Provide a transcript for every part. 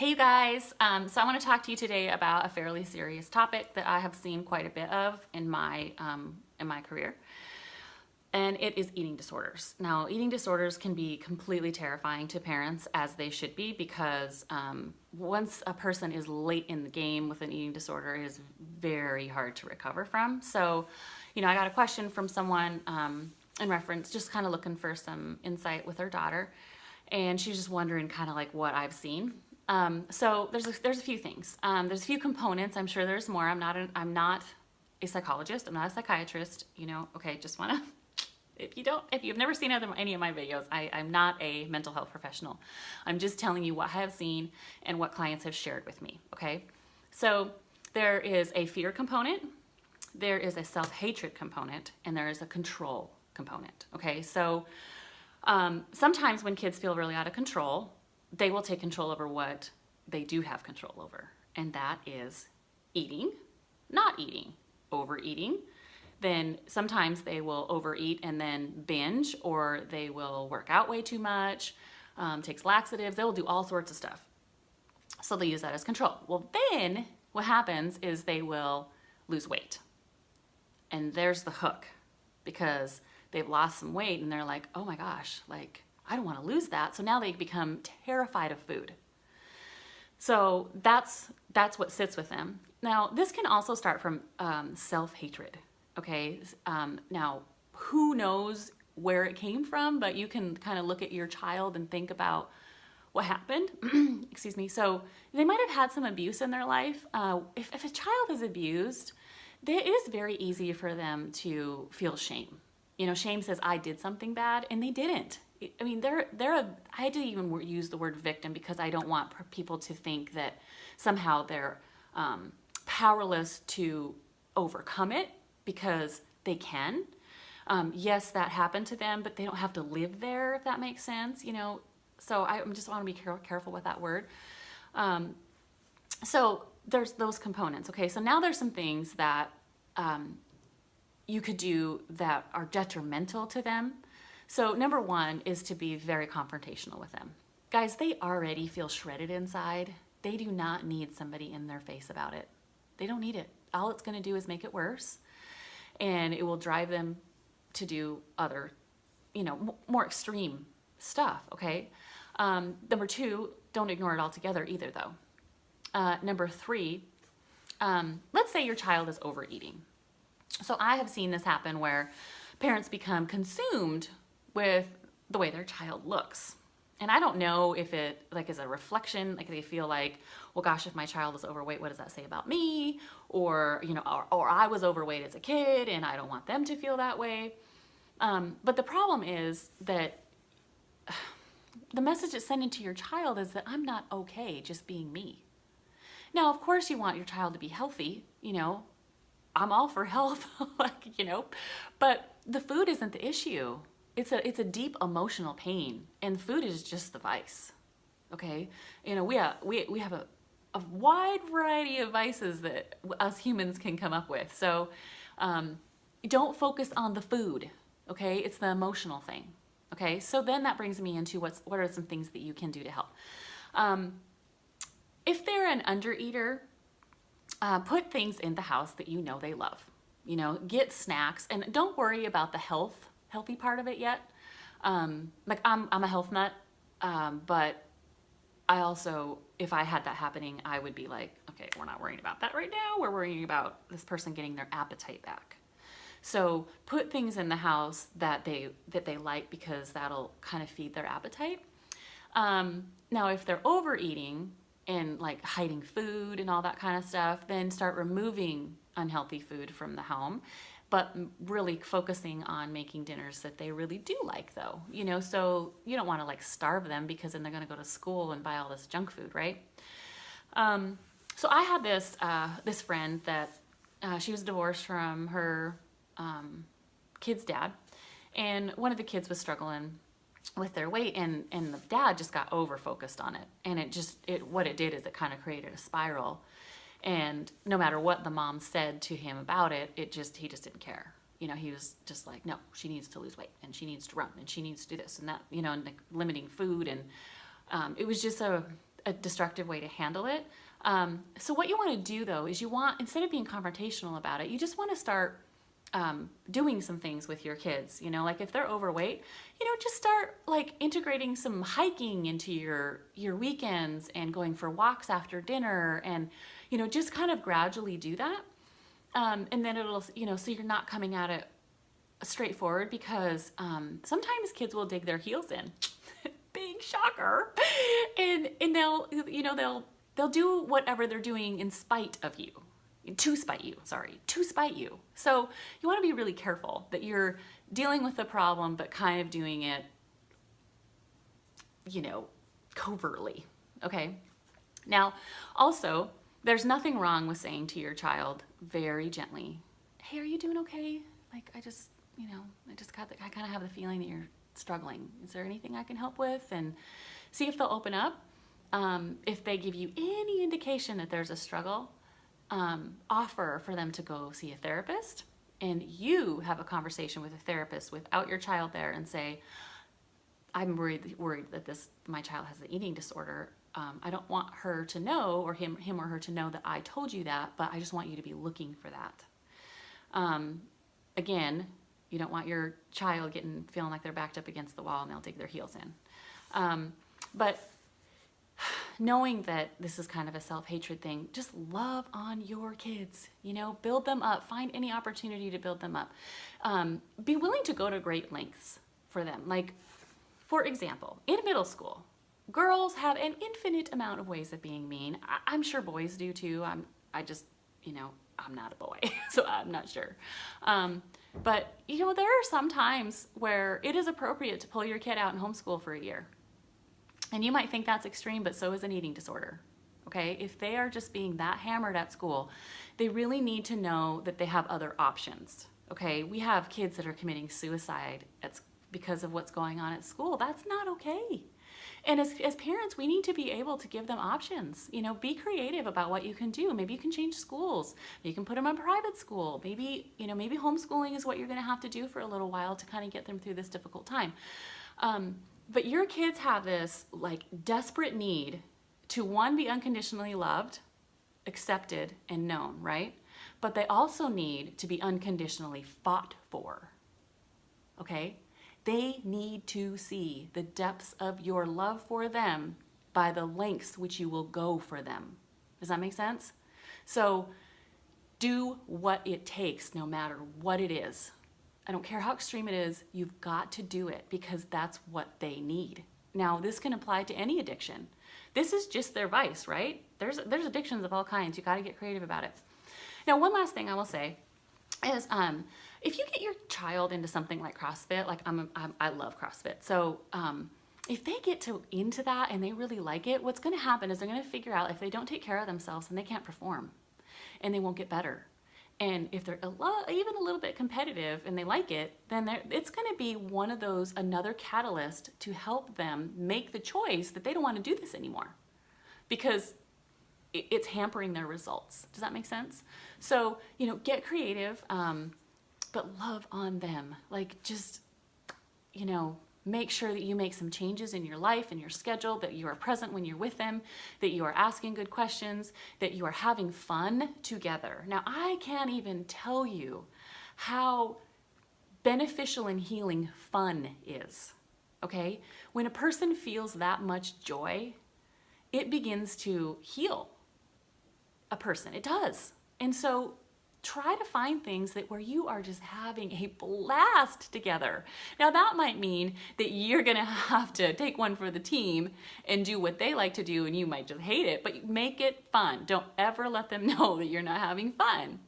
Hey you guys, so I want to talk to you today about a fairly serious topic that I have seen quite a bit of in my career, and it is eating disorders. Now, eating disorders can be completely terrifying to parents, as they should be, because once a person is late in the game with an eating disorder, it is very hard to recover from. So, I got a question from someone in reference, just kind of looking for some insight with her daughter, and she's just wondering kind of like what I've seen. So there's a few things. There's a few components. I'm sure there's more. I'm not a psychologist. I'm not a psychiatrist. Okay. Just wanna if you've never seen any of my videos, I'm not a mental health professional. I'm just telling you what I have seen and what clients have shared with me. Okay. So there is a fear component, there is a self-hatred component, and there is a control component. Okay. So sometimes when kids feel really out of control, they will take control over what they do have control over, and that is eating, not eating, overeating. Then sometimes they will overeat and then binge, or they will work out way too much, takes laxatives, they will do all sorts of stuff. So they use that as control. Well, then what happens is they will lose weight. And there's the hook, because they've lost some weight and they're like, oh my gosh, like, I don't want to lose that. So now they become terrified of food. So that's what sits with them. Now, this can also start from self-hatred. Okay. Now, who knows where it came from, but you can kind of look at your child and think about what happened. Excuse me. So they might have had some abuse in their life. If a child is abused, it is very easy for them to feel shame. Shame says, I did something bad, and they didn't. I mean, I had to even use the word victim, because I don't want people to think that somehow they're powerless to overcome it, because they can. Yes, that happened to them, but they don't have to live there, if that makes sense. So I just want to be careful with that word. So there's those components. Okay, so now there's some things that you could do that are detrimental to them. So number one is to be very confrontational with them. Guys, they already feel shredded inside. They do not need somebody in their face about it. They don't need it. All it's going to do is make it worse, and it will drive them to do other, more extreme stuff, okay? Number two, don't ignore it altogether either, though. Number three, let's say your child is overeating. So I have seen this happen where parents become consumed with the way their child looks. And I don't know if it is a reflection, like they feel like, well, gosh, if my child is overweight, what does that say about me? Or, or I was overweight as a kid and I don't want them to feel that way. But the problem is that the message it's sending to your child is that I'm not okay just being me. Now, of course you want your child to be healthy, I'm all for health, but the food isn't the issue. It's a deep emotional pain, and food is just the vice. Okay, we have a wide variety of vices that us humans can come up with. So don't focus on the food. Okay, it's the emotional thing. Okay, so then that brings me into what are some things that you can do to help. If they're an undereater, put things in the house that they love. Get snacks, and don't worry about the healthy part of it yet. Like I'm a health nut, but I also, if I had that happening, I would be like, okay, we're not worrying about that right now. We're worrying about this person getting their appetite back. So put things in the house that they like, because that'll kind of feed their appetite. Now, if they're overeating and like hiding food and all that kind of stuff, then start removing unhealthy food from the home, but really focusing on making dinners that they really do like, though. So you don't want to like starve them, because then they're going to go to school and buy all this junk food, right? So I had this friend that she was divorced from her kid's dad, and one of the kids was struggling with their weight, and the dad just got over focused on it, and what it did is it kind of created a spiral. And no matter what the mom said to him about it, he just didn't care. He was just like, no, she needs to lose weight, and she needs to run, and she needs to do this and that, and like limiting food. And it was just a a destructive way to handle it. So what you want to do though is instead of being confrontational about it, you just want to start doing some things with your kids. Like if they're overweight, just start like integrating some hiking into your weekends and going for walks after dinner, and just kind of gradually do that. And then it'll, so you're not coming at it straightforward, because sometimes kids will dig their heels in. Big shocker. And they'll do whatever they're doing in spite of you. To spite you. So you want to be really careful that you're dealing with the problem, but kind of doing it, covertly. Okay. Now, also, there's nothing wrong with saying to your child very gently, hey, are you doing okay? Like, I kind of have the feeling that you're struggling. Is there anything I can help with? And see if they'll open up. If they give you any indication that there's a struggle, offer for them to go see a therapist, and you have a conversation with a therapist without your child there and say, I'm worried that my child has an eating disorder. I don't want her to know, or him or her to know that I told you that, but I just want you to be looking for that. Again, you don't want your child feeling like they're backed up against the wall and they'll dig their heels in. But knowing that this is kind of a self-hatred thing, just love on your kids, build them up, find any opportunity to build them up. Be willing to go to great lengths for them. Like, for example, in middle school, girls have an infinite amount of ways of being mean. I'm sure boys do too. I'm not a boy, so I'm not sure. But there are some times where it is appropriate to pull your kid out and homeschool for a year. And you might think that's extreme, but so is an eating disorder. Okay? If they are just being that hammered at school, they really need to know that they have other options. Okay? We have kids that are committing suicide because of what's going on at school. That's not okay. And as parents, we need to be able to give them options. Be creative about what you can do. Maybe you can change schools. You can put them in private school. Maybe homeschooling is what you're going to have to do for a little while to kind of get them through this difficult time. But your kids have this like desperate need to, one, be unconditionally loved, accepted, and known, right? But they also need to be unconditionally fought for. Okay? They need to see the depths of your love for them by the lengths which you will go for them. Does that make sense? So do what it takes, no matter what it is. I don't care how extreme it is, you've got to do it, because that's what they need. Now, this can apply to any addiction. This is just their vice, right? There's addictions of all kinds. You got to get creative about it. Now, one last thing I will say is, if you get your child into something like CrossFit, like I love CrossFit. So if they get into that and they really like it, what's going to happen is they're going to figure out if they don't take care of themselves, then they can't perform and they won't get better. And if they're even a little bit competitive and they like it, then it's going to be another catalyst to help them make the choice that they don't want to do this anymore, because it's hampering their results. Does that make sense? So, get creative, but love on them. Like, just, make sure that you make some changes in your life and your schedule, that you are present when you're with them, that you are asking good questions, that you are having fun together. Now, I can't even tell you how beneficial and healing fun is, okay? When a person feels that much joy, it begins to heal a person. It does. And so try to find things where you are just having a blast together. Now, that might mean that you're going to have to take one for the team and do what they like to do, and you might just hate it, but make it fun. Don't ever let them know that you're not having fun,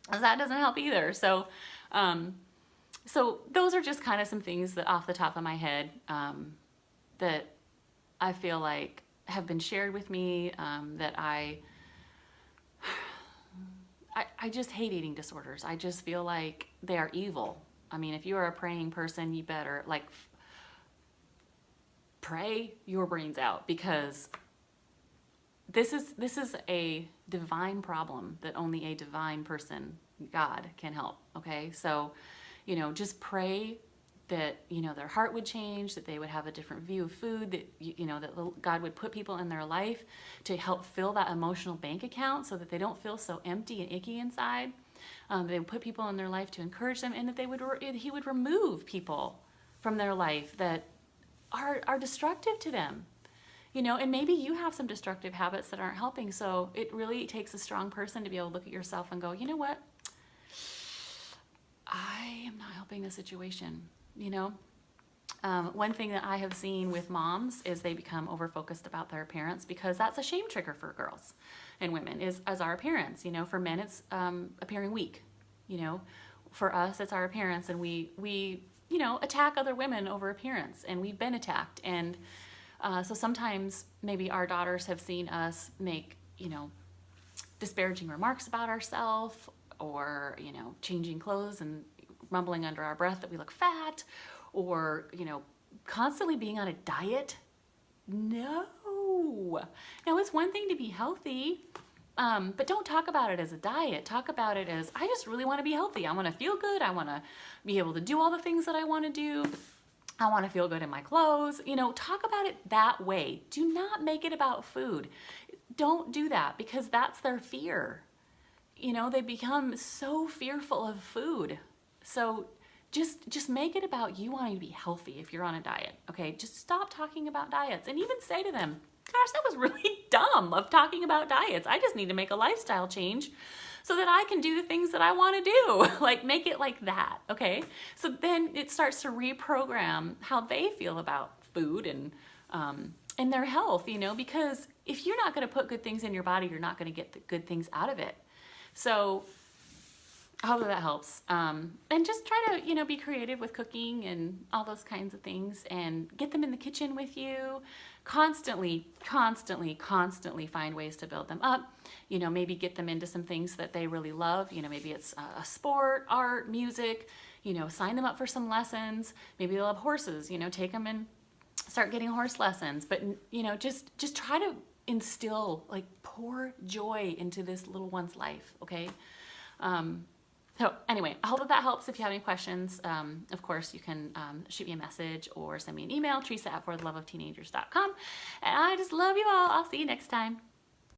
because that doesn't help either. So those are just kind of some things that off the top of my head that I feel like have been shared with me, that I just hate eating disorders. I just feel like they are evil. I mean, if you are a praying person, you better pray your brains out, because this is a divine problem that only a divine person, God, can help. Okay, so just pray that, you know, their heart would change, that they would have a different view of food, that, you know, that God would put people in their life to help fill that emotional bank account so that they don't feel so empty and icky inside. They would put people in their life to encourage them, and that he would remove people from their life that are destructive to them. You know, and maybe you have some destructive habits that aren't helping. So it really takes a strong person to be able to look at yourself and go, you know what? I am not helping the situation, you know? One thing that I have seen with moms is they become over-focused about their appearance, because that's a shame trigger for girls and women, is as our appearance. You know, for men, it's appearing weak. You know, for us, it's our appearance, and we you know, attack other women over appearance, and we've been attacked. And so sometimes maybe our daughters have seen us make, you know, disparaging remarks about ourselves, or, you know, changing clothes and mumbling under our breath that we look fat, or, you know, constantly being on a diet. No. Now, it's one thing to be healthy, but don't talk about it as a diet. Talk about it as, I just really want to be healthy. I want to feel good. I want to be able to do all the things that I want to do. I want to feel good in my clothes. You know, talk about it that way. Do not make it about food. Don't do that, because that's their fear. You know, they become so fearful of food. So just make it about you wanting to be healthy if you're on a diet, okay? Just stop talking about diets, and even say to them, gosh, that was really dumb of talking about diets. I just need to make a lifestyle change so that I can do the things that I want to do. Like, make it like that, okay? So then it starts to reprogram how they feel about food and their health, you know, because if you're not going to put good things in your body, you're not going to get the good things out of it. So I hope that helps. And just try to, you know, be creative with cooking and all those kinds of things, and get them in the kitchen with you. Constantly find ways to build them up. You know, maybe get them into some things that they really love. You know, maybe it's a sport, art, music. You know, sign them up for some lessons. Maybe they love horses. You know, take them and start getting horse lessons. But, you know, just try to instill, like, pour joy into this little one's life, okay? So anyway, I hope that helps. If you have any questions, of course, you can shoot me a message or send me an email, Teresa@fortheloveofteenagers.com. And I just love you all. I'll see you next time.